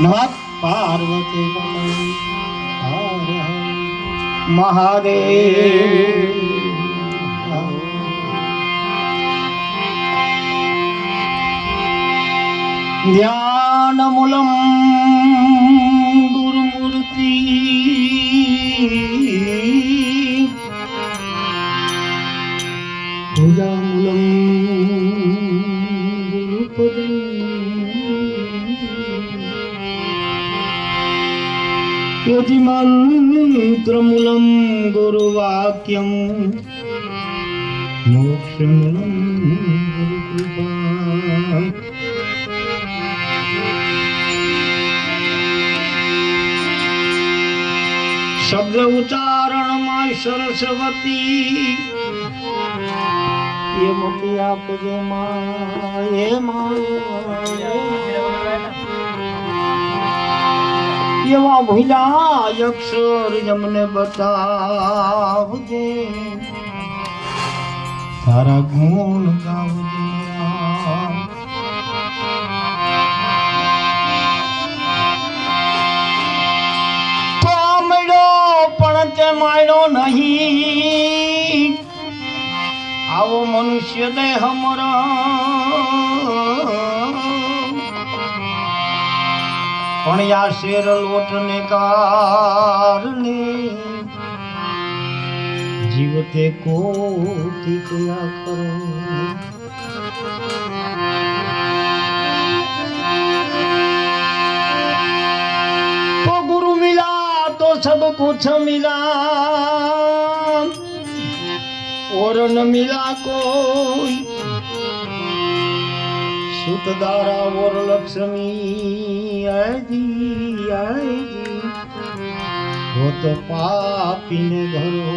નમઃ પાર્વતી હર હર મહાદેવ. ધ્યાન મૂલમ ગુરુમૂર્તિ પૂજા મૂલમ ગુરુપદમ યતિ મંત્ર મૂલમ ગુરુવાક્યમ મોક્ષ મૂલમ ગુરુકૃપા. શબ્દ ઉચ્ચારણમાં સરસ્વતી એ મોતી આપજે માં એ એવા ભૂલા અક્ષર જમને બતાવજે તારા ગુણ ગાવજે. પણ તે માયનો નહીં આવો મનુષ્ય દેહ મરો પણ યા શેર લોટને કારણે જીવતે કોટી કયા કરો. તો ગુરુ મિલા तो सब कुछ मिला और न मिला कोई. सुत दारा और लक्ष्मी आएगी आएगी वो तो पापी ने घरो.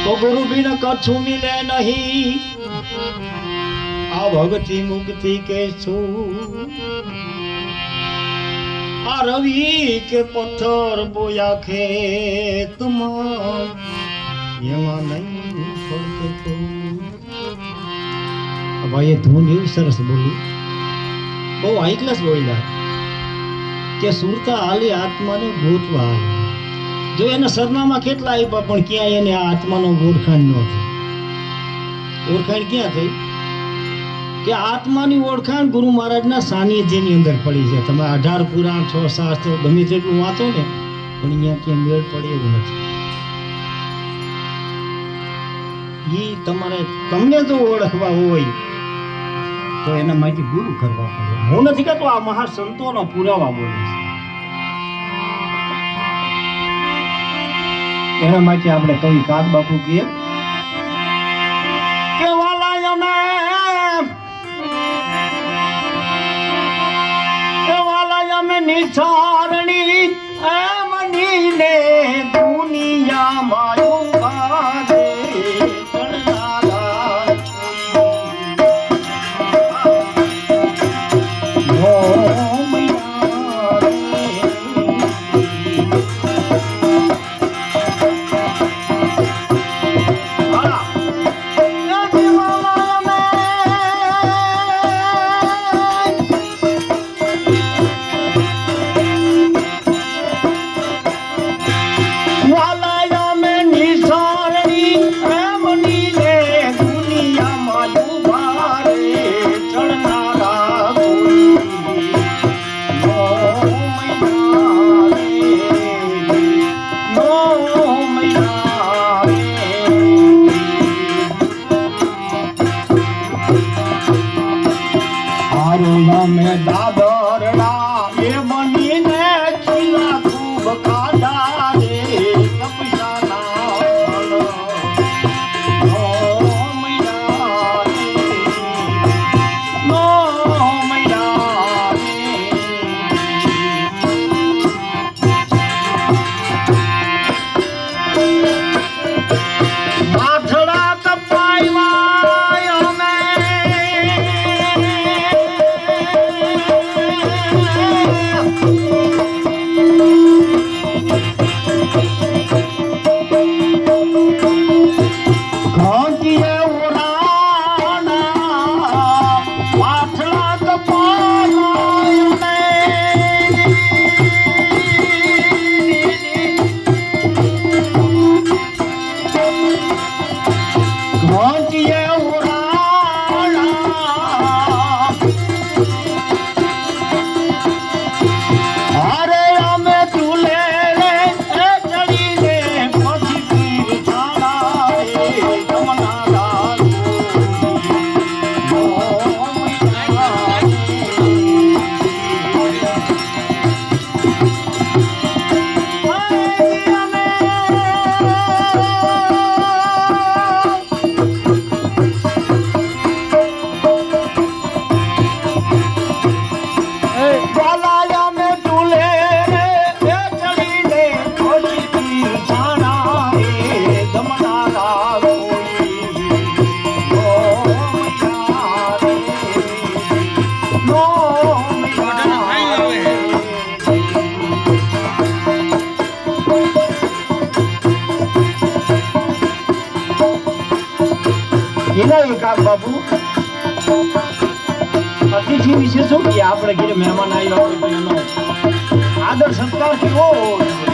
तो गुरु बिन कछु मिले नहीं आ भक्ति मुक्ति के छू. आ रवि के पत्थर बोया खेत એમાં નહીં પડતો તો. ભાઈ એ ધૂન એવી સરસ બોલી, બહુ હાઈ ક્લાસ બોલ્યા કે સુરતા હાલી આત્માને ગોતવા હાલે. જો એના સરનામા કેટલા આપ્યા પણ ક્યાંય એને આ આત્માનો ઓળખાણ ન થઈ. ઓળખાણ ક્યાં થઈ કે આત્માની ઓળખાણ ગુરુ મહારાજના સાનિધ્યની અંદર પડી છે. તમે 18 પુરાણ 6 શાસ્ત્રો ગમે તેટલું વાંચો ને પણ અહીંયા ક્યાં મેળ પડે એવું નથી. એ તમારે તમને જો ઓળખવા હોય તો એના માટે ગુરુ કરવા પડે. હું નથી કહેતો, આ મહાસંતોનો પુરાવા બોલે છે. એના માટે આપણે કવિ કાગ બાપુ કહીએ કે વાલા અમે નિચારણી મની ને દુનિયા માયું બાદે એના એક કામ બાપુ અતિથિ વિશે શું કે આપણે ઘરે મહેમાન આવ્યા હોય તો એનો આદર સત્કાર કેવો હોય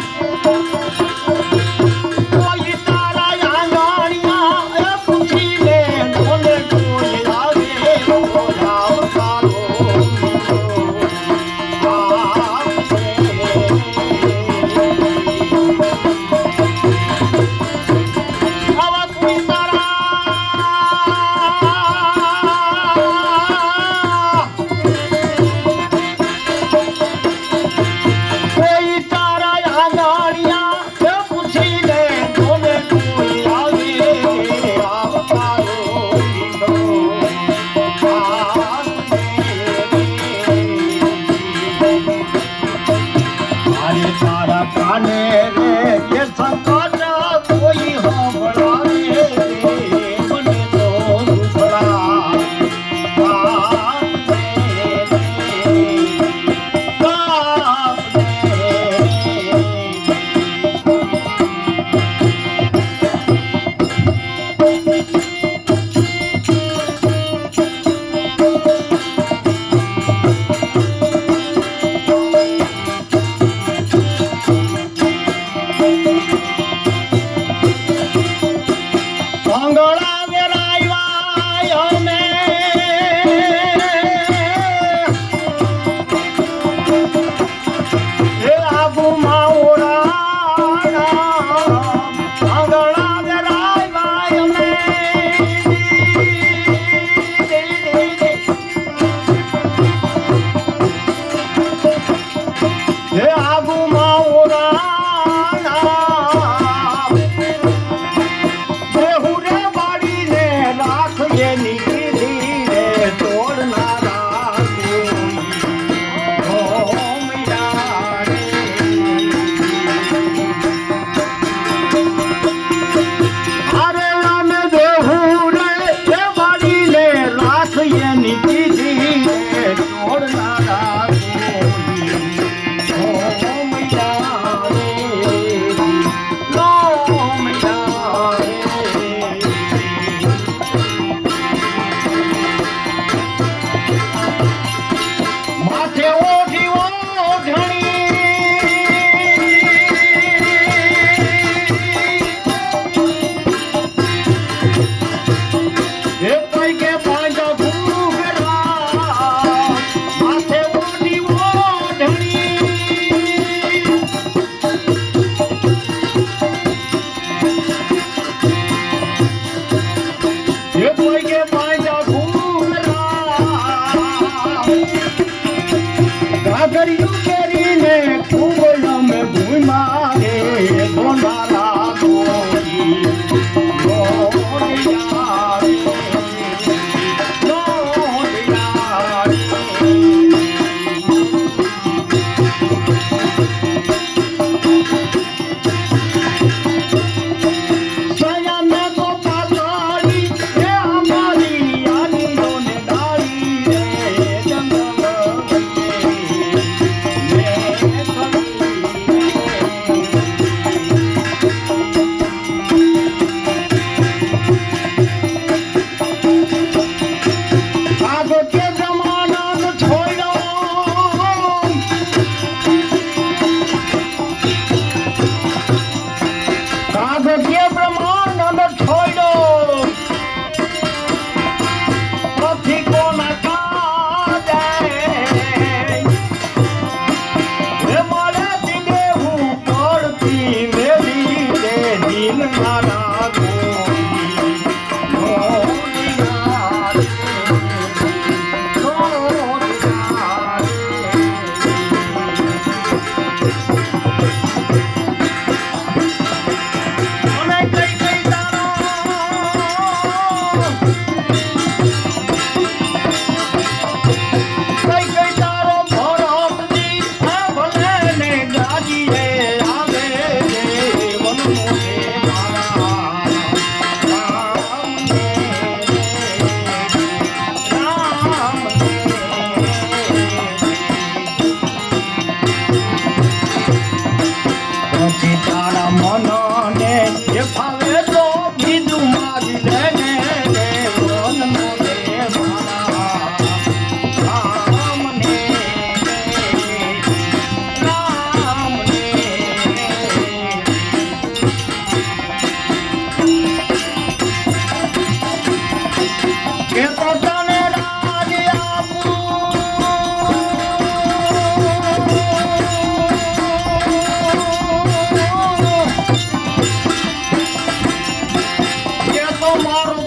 મારો